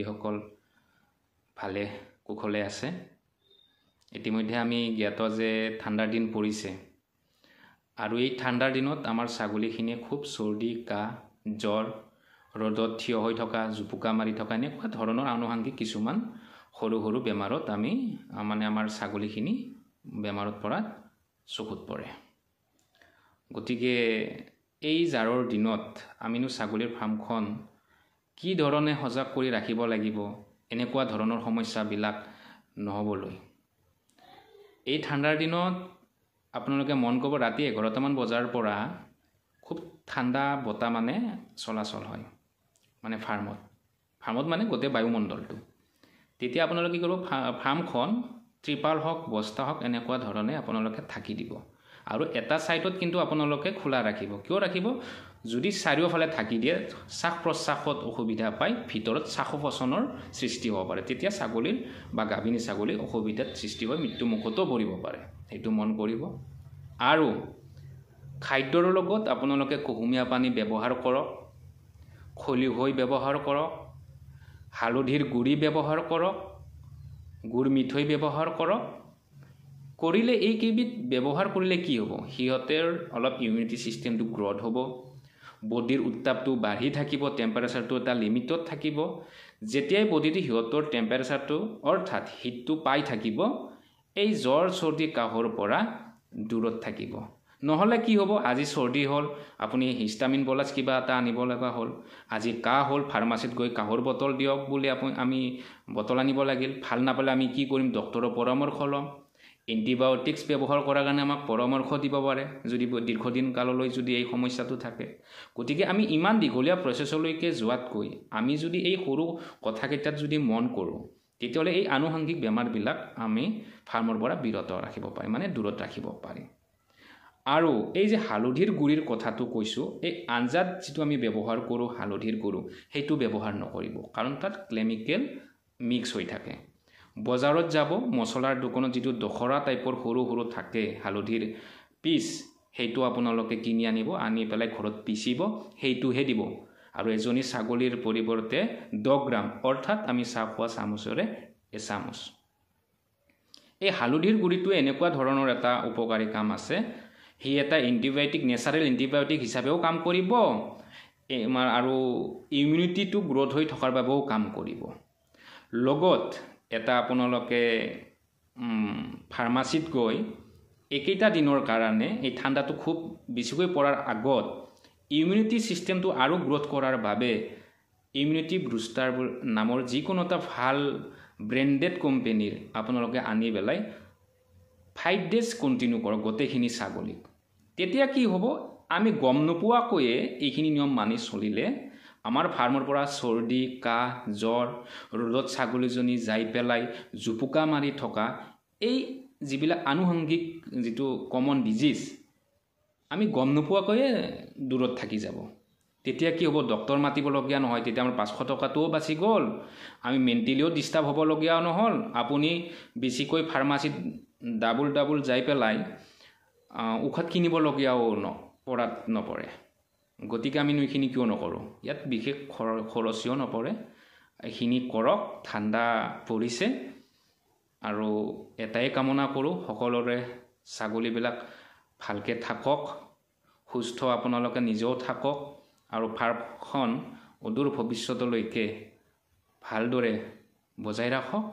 সকল ভালে কুশলে আছে। ইতিমধ্যে আমি জ্ঞাত যে ঠাণ্ডাৰ দিন পৰিছে আৰু এই ঠাণ্ডাৰ দিনত আমাৰ ছাগলীখিনিয়ে খুব চৰ্দি কাহ জ্বৰ ৰ'দত থিয় হৈ থকা জুপুকা মাৰি থকা এনেকুৱা ধৰণৰ আনুষংগিক কিছুমান সৰু সৰু বেমাৰত আমি আমাৰ ছাগলীখিনি বেমাৰত পৰা চকুত পৰে। গতিকে এই জাৰৰ দিনত আমিনো ছাগলীৰ ফাৰ্মখন কি ধৰণে সজাগ কৰি ৰাখিব লাগিব এনেকুৱা ধৰণৰ সমস্যাবিলাক নহ'বলৈ। এই ঠাণ্ডাৰ দিনত আপোনালোকে মন কৰিব ৰাতি 11টামান বজাৰ পৰা খুব ঠাণ্ডা বতাহ চলাচল হয় ফাৰ্মত গোটেই বায়ুমণ্ডলটো। তেতিয়া আপোনালোকে কি কৰিব ফাৰ্মখন ত্ৰিপাল হওক বস্তা হওক এনেকুৱা ধৰণে আপোনালোকে ঢাকি দিব আৰু এটা সাইডত কিন্তু আপোনালোকে খোলা ৰাখিব। কিয় ৰাখিব? যদি চাৰিওফালে ঢাকি দিয়ে শ্বাস প্ৰশ্বাসত অসুবিধা পায় ভিতৰত শ্বাসোপচনৰ সৃষ্টি হ'ব পাৰে। তেতিয়া ছাগলীৰ বা গাভিনী ছাগলীৰ অসুবিধাৰ সৃষ্টি হৈ মৃত্যুমুখতো পৰিব পাৰে। সেইটো মন কৰিব। আৰু খাদ্যৰ লগত আপোনালোকে কুহুমীয়া পানী ব্যৱহাৰ কৰক, খলিহৈ ব্যৱহাৰ কৰক, হালধিৰ গুড়ি ব্যৱহাৰ কৰক, গুড় মিঠৈ ব্যৱহাৰ কৰক। কৰিলে এইকেইবিধ ব্যৱহাৰ কৰিলে কি হ'ব? সিহঁতৰ অলপ ইমিউনিটি চিষ্টেমটো গ্ৰথ হ'ব, বডিৰ উত্তাপটো বাঢ়ি থাকিব, টেম্পাৰেচাৰটো এটা লিমিটত থাকিব। যেতিয়াই বডিটো সিহঁতৰ টেম্পাৰেচাৰটো অৰ্থাৎ হিটটো পাই থাকিব, এই জ্বৰ চৰ্দি কাহৰ পৰা দূৰত থাকিব। নহ'লে কি হ'ব? আজি চৰ্দি হ'ল, আপুনি হিষ্টামিন বলাছ কিবা এটা আনিব লগা হ'ল। আজি কাহ হ'ল, ফাৰ্মাচীত গৈ কাহৰ বটল দিয়ক বুলি আমি বটল আনিব লাগিল। ভাল নাপালে আমি কি কৰিম? ডক্টৰৰ পৰামৰ্শ ল'ম। এণ্টিবায়'টিক্স ব্যৱহাৰ কৰাৰ কাৰণে আমাক পৰামৰ্শ দিব পাৰে যদি দীৰ্ঘদিন কাললৈ যদি এই সমস্যাটো থাকে। গতিকে আমি ইমান দীঘলীয়া প্ৰচেছলৈকে যোৱাতকৈ আমি যদি এই সৰু কথাকেইটাত যদি মন কৰোঁ, তেতিয়াহ'লে এই আনুষংগিক বেমাৰবিলাক আমি ফাৰ্মৰ পৰা বিৰত ৰাখিব পাৰিম, দূৰত ৰাখিব পাৰিম। আৰু এই যে হালধিৰ গুড়িৰ কথাটো কৈছোঁ, এই আঞ্জাত যিটো আমি ব্যৱহাৰ কৰোঁ হালধিৰ গুড়ি, সেইটো ব্যৱহাৰ নকৰিব, কাৰণ তাত কেমিকেল মিক্স হৈ থাকে। বজাৰত যাব, মছলাৰ দোকানত যিটো দখৰা টাইপৰ সৰু সৰু থাকে হালধিৰ পিচ, সেইটো আপোনালোকে কিনি আনিব, আনি পেলাই ঘৰত পিচিব, সেইটোহে দিব। আৰু এজনী ছাগলীৰ পৰিৱৰ্তে 10 গ্ৰাম অৰ্থাৎ আমি চাহ খোৱা চামুচেৰে এচামুচ। এই হালধিৰ গুড়িটো এনেকুৱা ধৰণৰ এটা উপকাৰী কাম আছে, সি এটা এণ্টিবায়'টিক নেচাৰেল এণ্টিবায়'টিক হিচাপেও কাম কৰিব আৰু ইমিউনিটিটো গ্ৰথ হৈ থকাৰ বাবেও কাম কৰিব। লগত এটা আপোনালোকে ফাৰ্মাচীত গৈ একেইটা দিনৰ কাৰণে এই ঠাণ্ডাটো খুব বেছিকৈ পৰাৰ আগত ইমিউনিটি চিষ্টেমটো আৰু গ্ৰথ কৰাৰ বাবে ইমিউনিটি বুষ্টাৰ নামৰ যিকোনো এটা ভাল ব্ৰেণ্ডেড কোম্পানীৰ আপোনালোকে আনি পেলাই 5 days কণ্টিনিউ কৰক গোটেইখিনি ছাগলীক। তেতিয়া কি হ'ব? আমি গম নোপোৱাকৈয়ে এইখিনি নিয়ম মানি চলিলে আমাৰ ফাৰ্মৰ পৰা চৰ্দি কাহ জ্বৰ ৰ'দত ছাগলীজনী যাই পেলাই জুপুকা মাৰি থকা এই যিবিলাক আনুষংগিক যিটো কমন ডিজিজ আমি গম নোপোৱাকৈয়ে দূৰত থাকি যাব। তেতিয়া কি হ'ব? ডক্টৰ মাতিবলগীয়া নহয়। তেতিয়া আমাৰ 500 টকাটোও বাচি গ'ল, আমি মেণ্টেলিও ডিষ্টাৰ্ব হ'বলগীয়াও নহ'ল। আপুনি বেছিকৈ ফাৰ্মাচীত ডাবুল যাই পেলাই ঔষধ কিনিবলগীয়াও নপৰে। গতিকে আমি এইখিনি কিয় নকৰোঁ? ইয়াত বিশেষ খৰচীও নপৰে। এইখিনি কৰক। ঠাণ্ডা পৰিছে আৰু এটাই কামনা কৰোঁ, সকলোৰে ছাগলীবিলাক ভালকৈ থাকক, সুস্থ আপোনালোকে নিজেও থাকক আৰু ফাৰ্মখন অদূৰ ভৱিষ্যতলৈকে ভালদৰে বজাই ৰাখক।